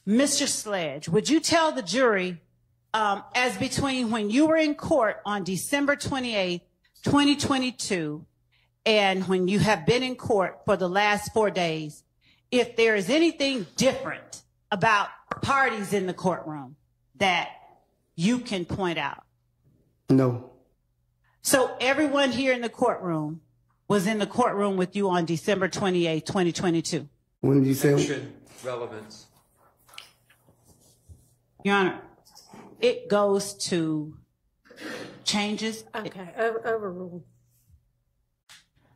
Mr. Sledge, would you tell the jury, as between when you were in court on December 28th, 2022, and when you have been in court for the last 4 days, if there is anything different about parties in the courtroom that you can point out? No. So everyone here in the courtroom was in the courtroom with you on December 28th, 2022? When did you say? Action relevance. Your Honor, it goes to changes. Okay, overruled.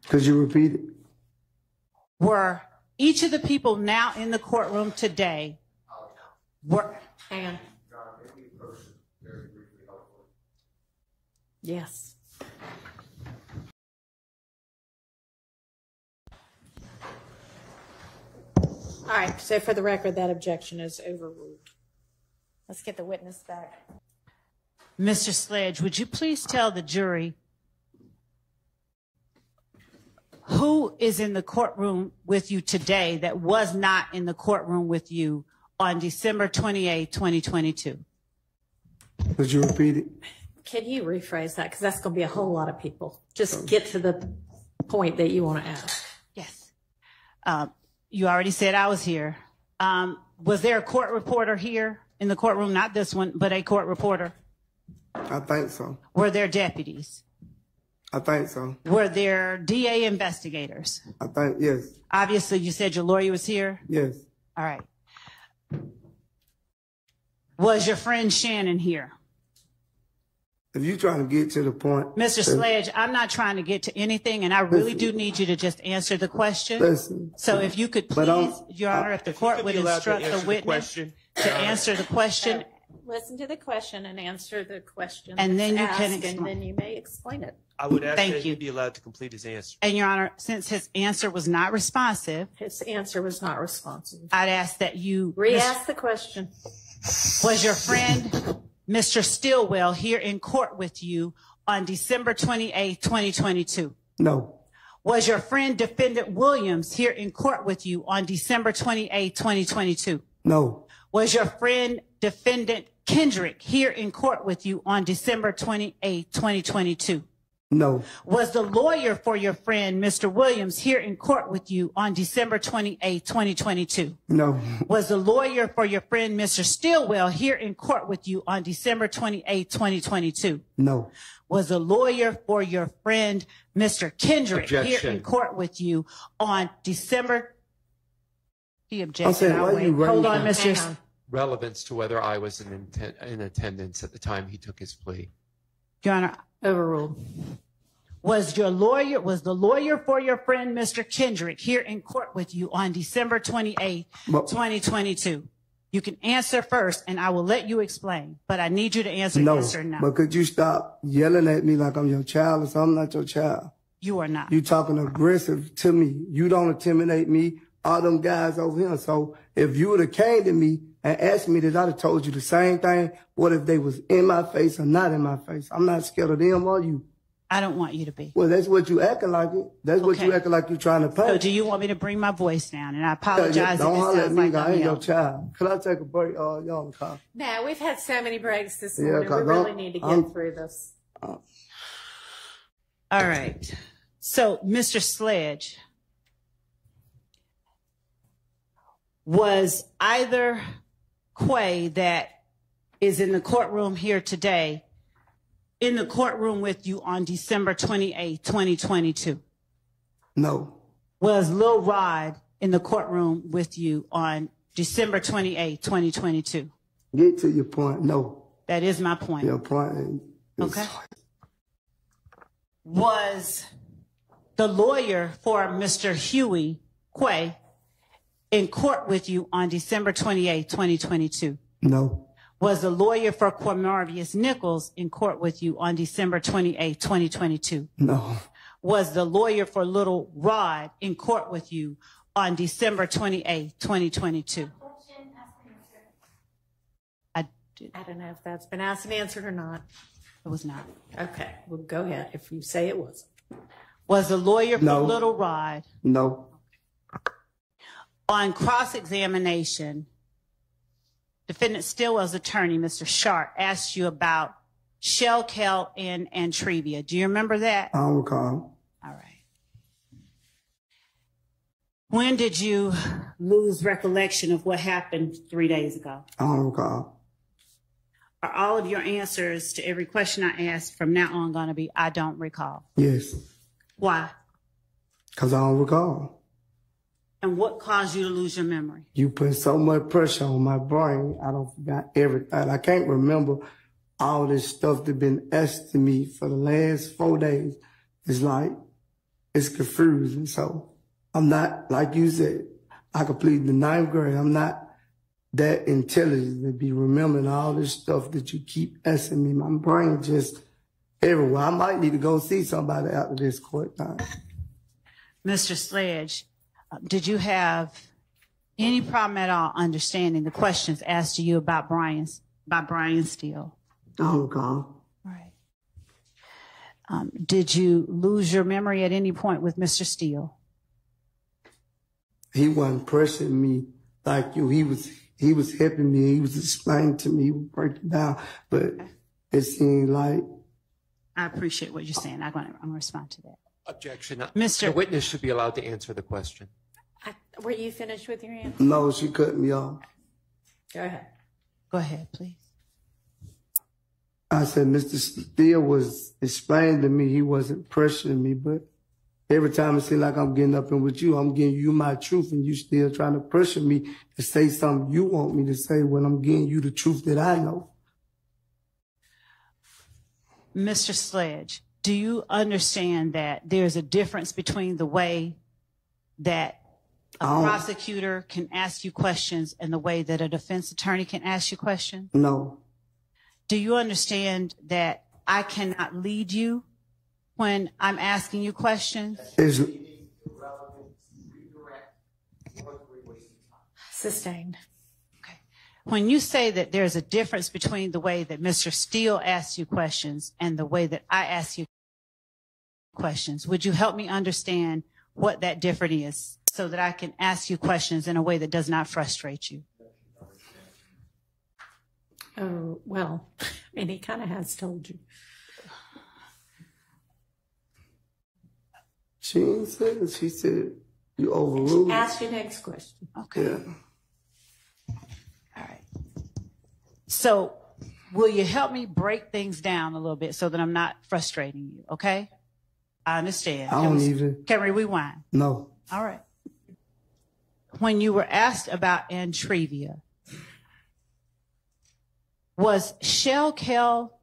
Could you repeat it? Were each of the people now in the courtroom today were... And yes. All right, so for the record, that objection is overruled. Let's get the witness back. Mr. Sledge, would you please tell the jury who is in the courtroom with you today that was not in the courtroom with you on December 28, 2022? Could you repeat it? Can you rephrase that? Because that's going to be a whole lot of people. Just get to the point that you want to ask. Yes. You already said I was here. Was there a court reporter here in the courtroom? Not this one, but a court reporter? I think so. Were there deputies? I think so. Were there DA investigators? I think, yes. Obviously, you said your lawyer was here? Yes. All right. Was your friend Shannon here? If you're trying to get to the point. Mr. Sledge, I'm not trying to get to anything, and I really do need you to just answer the question. Listen. So if you could please, Your Honor, if the court would instruct the witness to answer the question. Listen to the question and answer the question. And then that's you can asked, explain. And then you may explain it. I would ask Thank that you. he be allowed to complete his answer. And Your Honor, since his answer was not responsive, His answer was not responsive. I'd ask that you Re-ask the question. Was your friend, Mr. Stillwell, here in court with you on December 28, 2022? No. Was your friend, Defendant Williams, here in court with you on December 28, 2022? No. Was your friend, Defendant Kendrick, here in court with you on December 28, 2022? No. Was the lawyer for your friend, Mr. Williams, here in court with you on December 28, 2022? No. Was the lawyer for your friend, Mr. Stillwell, here in court with you on December 28, 2022? No. Was the lawyer for your friend, Mr. Kendrick, here Objection. in court with you on December? He I'm objected. saying, I'll why wait. you Hold raising- on, Mr. Hang on. Relevance to whether I was in attendance at the time he took his plea. Your Honor, Overruled. was the lawyer for your friend, Mr. Kendrick, here in court with you on December 28, Well- 2022? You can answer first, and I will let you explain, but I need you to answer No. yes or no. But could you stop yelling at me like I'm your child or something? I'm not your child. You are not. You talking aggressive to me. You don't intimidate me. All them guys over here. So if you would have came to me and asked me that, I'd have told you the same thing. What if they was in my face or not in my face? I'm not scared of them or you. I don't want you to be. Well, that's what you acting like it. That's what you Okay. acting like you trying to pay. So do you want me to bring my voice down? And I apologize Don't if it holler at sounds me. like I I'm ain't your yelling. child. Could I take a break? Y'all in the car. Now, we've had so many breaks this Yeah, morning. We 'cause really I'm- need to get I'm- through this. All right. So, Mr. Sledge, was either Quay that is in the courtroom here today in the courtroom with you on December 28, 2022? No. Was Lil Rod in the courtroom with you on December 28, 2022? Get to your point. No. That is my point. Your point is Okay. Was the lawyer for Mr. Huey Quay in court with you on December 28, 2022? no. Was the lawyer for Cormarius Nichols in court with you on December 28, 2022? No. Was the lawyer for Little Rod in court with you on December 28, 2022? I don't know if that's been asked and answered or not. It was not. Okay, well, go ahead if you say it wasn't. Was the lawyer for No. Little Rod No. on cross-examination? Defendant Stillwell's attorney, Mr. Sharp, asked you about Shell Kell and Antrevia. Do you remember that? I don't recall. All right. When did you lose recollection of what happened 3 days ago? I don't recall. Are all of your answers to every question I ask from now on going to be, I don't recall? Yes. Why? Because I don't recall. And what caused you to lose your memory? You put so much pressure on my brain, I don't forgot everything. I can't remember all this stuff that been asked to me for the last 4 days. It's like, it's confusing. So I'm not, like you said, I completed the 9th grade. I'm not that intelligent to be remembering all this stuff that you keep asking me. My brain just everywhere. I might need to go see somebody after this court time. Mr. Sledge, did you have any problem at all understanding the questions asked to you about Brian Steele? I don't recall. Right. Did you lose your memory at any point with Mr. Steele? He wasn't pressuring me like you. He was helping me. He was explaining to me. He was breaking down. But it seemed like. I appreciate what you're saying. I'm going to respond to that. Objection. Mr. The witness should be allowed to answer the question. Were you finished with your answer? No, she cut me off. Go ahead. Go ahead, please. I said, Mr. Steele was explaining to me he wasn't pressuring me, but every time it seems like I'm getting up in with you, I'm giving you my truth, and you still trying to pressure me to say something you want me to say when I'm giving you the truth that I know. Mr. Sledge, do you understand that there's a difference between the way that a prosecutor can ask you questions and the way that a defense attorney can ask you questions? No. Do you understand that I cannot lead you when I'm asking you questions? Sustained. Okay. When you say that there's a difference between the way that Mr. Steele asks you questions and the way that I ask you questions, would you help me understand what that difference is so that I can ask you questions in a way that does not frustrate you? Oh, well, I mean, he kind of has told you. She didn't say it. She said you overruled. Ask your next question. Okay. Yeah. All right. So will you help me break things down a little bit so that I'm not frustrating you? Okay. I understand. Can we rewind? No. All right. When you were asked about Antrevia, was Shell Kell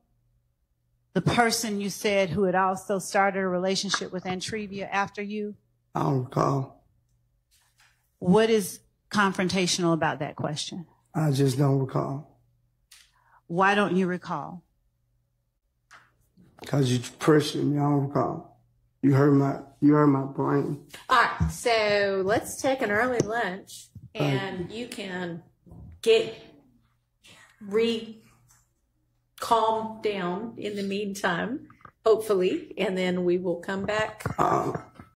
the person you said who had also started a relationship with Antrevia after you? I don't recall. What is confrontational about that question? I just don't recall. Why don't you recall? Because you pressured me. I don't recall. You hurt my brain. All right, so let's take an early lunch, and you can calm down in the meantime, hopefully, and then we will come back.